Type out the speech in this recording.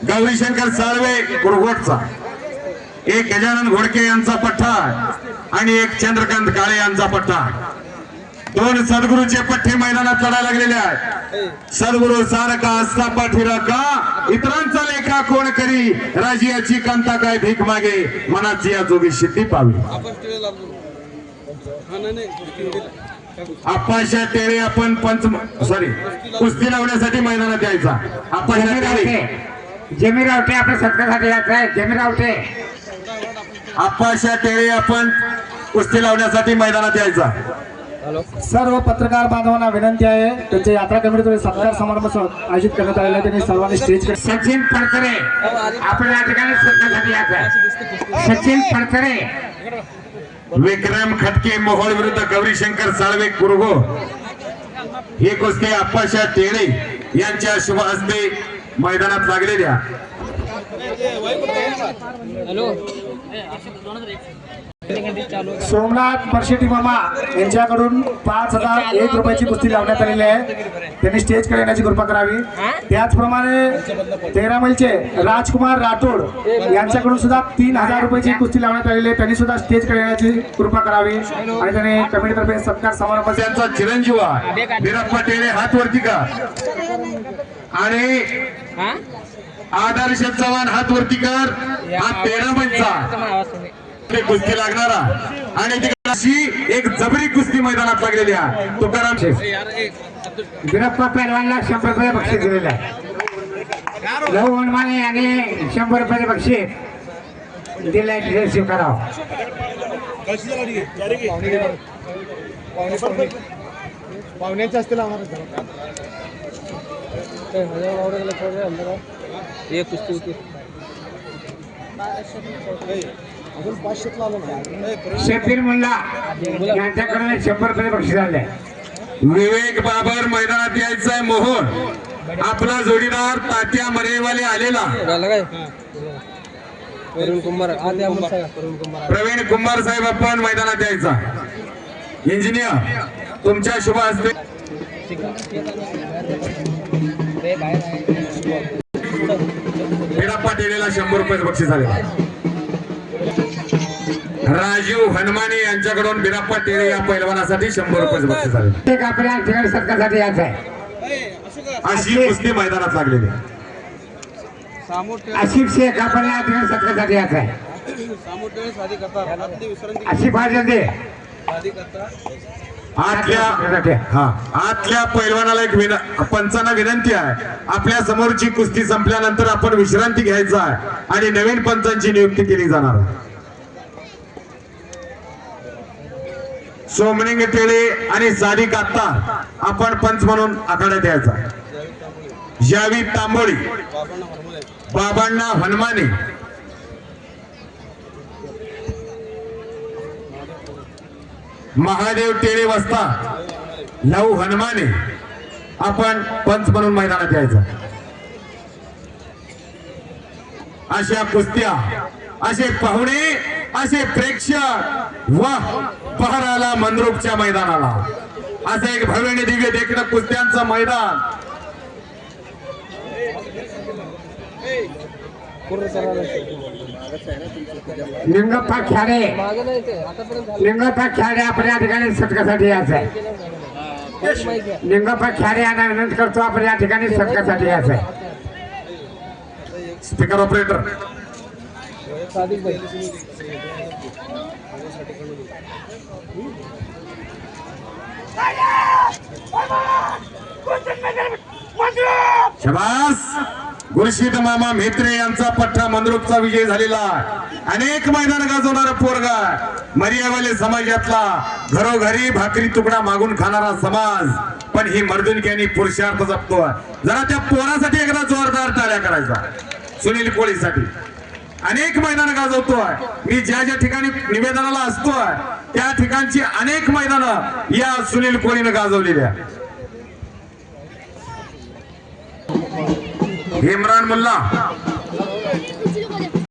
गौरीशंकर साळवे कुरघोटचा, एक गजानन घोडके यांचा पठ्ठा आणि एक चंद्रकांत काळे यांचा पठ्ठा। दोन सद्गुरूचे पठ्ठे मैदानात लढायला लागलेले आहेत। सद्गुरू सारखा असता पाठीरा का, इतरांचा लेखा कोण करी, राजियाची कांता काय भीक मागे, मनाची या जोगी सिद्धी पावी। आपाशा टेळे आपण कुस्ती लावण्यासाठी मैदानात यायचा। आपाशा टेळे जमीरावटे आपल्या सत्कारासाठी यायचं आहे। जमीरावटे आपाशा टेळे आपण कुस्ती लावण्यासाठी मैदानात यायचा। सर्व पत्रकार बांधवांना विनंती आहे, त्यांच्या यात्रा कमिटीद्वारे सत्कार समारंभ आयोजित करण्यात आलेला आहे, त्यांनी सर्वांनी स्टेज सचिन फडतरे आपण या ठिकाणी सत्कारासाठी यायचं आहे। सचिन फडतरे विक्रम खटके मोहोळ विरुद्ध गौरीशंकर साळवे कुरघो, ही कुस्ती आप्पाशा टेळे यांच्या शुभ हस्ते मैदानात लागलेल्या। सोमनाथ परशेटी मामा यांच्याकडून 5001 रुपयाची कुस्ती लावण्यात आलेली आहे, त्यांनी स्टेज कडे येण्याची कृपा करावी। त्याचप्रमाणे 13 मैलचे राजकुमार राठोड यांच्याकडून सुद्धा 3000 रुपयाची कुस्ती लावण्यात आलेली आहे, त्यांनी सुद्धा स्टेज कडे येण्याची कृपा करावी आणि त्यांनी कमिटीतर्फे सत्कार समारंभ त्यांचा चिरंजीव बिरप्पा टेळे हात वरती का आणि आदर्श चव्हाण हात वरती कर। हा 13 मैलचा कुस्ती लागणारा आणि तिकडे एक जबरी कुस्ती मैदानात लागलेली आहे। तुकाराम बिरप्पा पहलवानला 100 रुपये बक्षीस दिलेलं आहे। लहू हनुमाने यांनी 100 रुपये बक्षीस दिलंय, स्वीकारावं। पाहुण्यांचे असतील एक कुस्ती होती शफीर मुल्ला यांच्याकडे 100 रुपये बक्षीस आले। विवेक बाबर मैदानात यायचा आहे। मोहन आपला जोडीदार तात्या मरेवाले आलेला। प्रवीण कुंभार साहेब आपण मैदानात यायचा। इंजिनियर तुमच्या शुभ हस्ते बिरप्पा टेळेला 100 रुपये बक्षीस आले। राजीव हनुमाने यांच्याकडून बिरप्पा टेळे या पैलवानासाठी 100 रुपये बक्षीस आले। आपल्या ठिकाणी सत्कारासाठी यायचं आहे। अशी कुस्ती मैदानात लागलेली। आशिफ शेख आपण या ठिकाणी सत्कारासाठी यायचं आहे। आशिफ आजदे आतल्या पैलवानाला एक पंचांना विनंती आहे, आपल्या समोरची कुस्ती संपल्यानंतर आपण विश्रांती घ्यायचा आहे आणि नवीन पंचांची नियुक्ती केली जाणार आहे। सोमलिंग टेळे आणि सादिक आत्ता आपण पंच म्हणून आखाड्यात यायचा। जावीद तांबोळी, बाबांना हनुमाने, महादेव टेळे वस्ता, लहू हनुमाने आपण पंच म्हणून मैदानात यायचं। अशा कुस्त्या, असे पाहुणे, असे प्रेक्षक व पहाराला मंद्रुपच्या मैदानाला असं एक भव्य आणि दिव्य देखणं कुस्त्यांचं मैदान। लिंगप्पा खेडे आपण या ठिकाणी सत्कारासाठी यायचं आहे। लिंगप्पा खेडे यांना विनंती करतो, आपण या ठिकाणी सत्कारासाठी यायचं आहे। Speaker operator शबास। गुरशीद मामा म्हेत्रे यांचा पठ्ठा मंद्रुपचा विजय झालेला। अनेक मैदान गाजवणारा पोरगा, मर्यावाले समाजातला, घरोघरी भाकरी तुकडा मागून खाणारा समाज, पण ही मर्दुनकी आणि पुरुषार्थ जपतो। जरा त्या पोरासाठी एकदा जोरदार टाळ्या करायचा। सुनील कोळीसाठी अनेक मैदान गाजवतोय। मी ज्या ज्या ठिकाणी निवेदनाला असतोय त्या ठिकाणची अनेक मैदानं या सुनील कोळीनं गाजवलेल्या। इम्रान मुल्ला